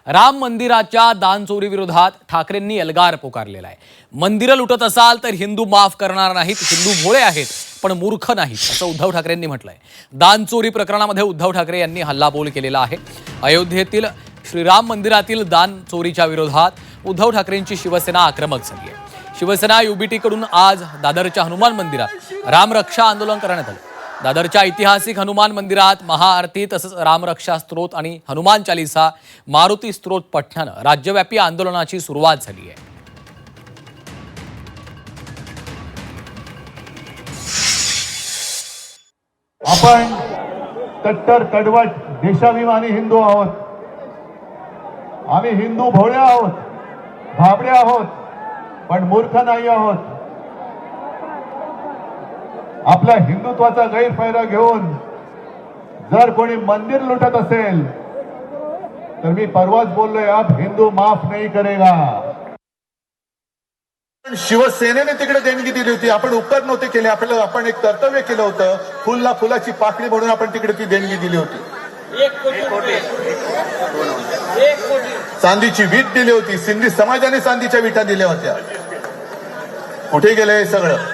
राम मंदिराच्या दानचोरी विरोधात ठाकरेंनी एल्गार पुकारलेला आहे। मंदिरं लुटत असाल तर हिंदू माफ करणार नाहीत, हिंदू भोळे आहेत पण मूर्ख नाहीत, असं उद्धव ठाकरेंनी म्हटलंय। दानचोरी प्रकरणामध्ये उद्धव ठाकरे यांनी हल्लाबोल केलेला आहे। अयोध्येतील श्रीराम मंदिरातील दानचोरीच्या विरोधात उद्धव ठाकरेंची शिवसेना आक्रमक झाली आहे। शिवसेना युबीटी कडून आज दादरच्या हनुमान मंदिरात रामरक्षा आंदोलन करण्यात आलं। दादरच्या ऐतिहासिक हनुमान मंदिरात महाआरती तसंच रामरक्षा स्तोत्र आणि हनुमान चालीसा मारुती स्तोत्र पठणानं राज्यव्यापी आंदोलनाची सुरुवात झाली आहे। आपण कट्टर कडवट देशाभिमानी हिंदू आहोत। आम्ही हिंदू भोळे आहोत, भाबडे आहोत, पण मूर्ख नाही आहोत। आपल्या हिंदुत्वाचा गैरफायदा घेऊन जर कोणी मंदिर लुटत असेल तर मी परवाच बोललोय, अब हिंदू माफ नहीं करेगा। शिवसेनेने तिकडे देणगी दिली होती, आपण उपकार नव्हते केले, आपण एक कर्तव्य केलं होतं, फुलला फुलाची पाकळी म्हणून आपण तिकडे ती देणगी दिली होती। 1 कोटी चांदीची वीट दिली होती, सिंधी समाजाने चांदीच्या विटा दिल्या होत्या। कुठे गेले हे सगळं?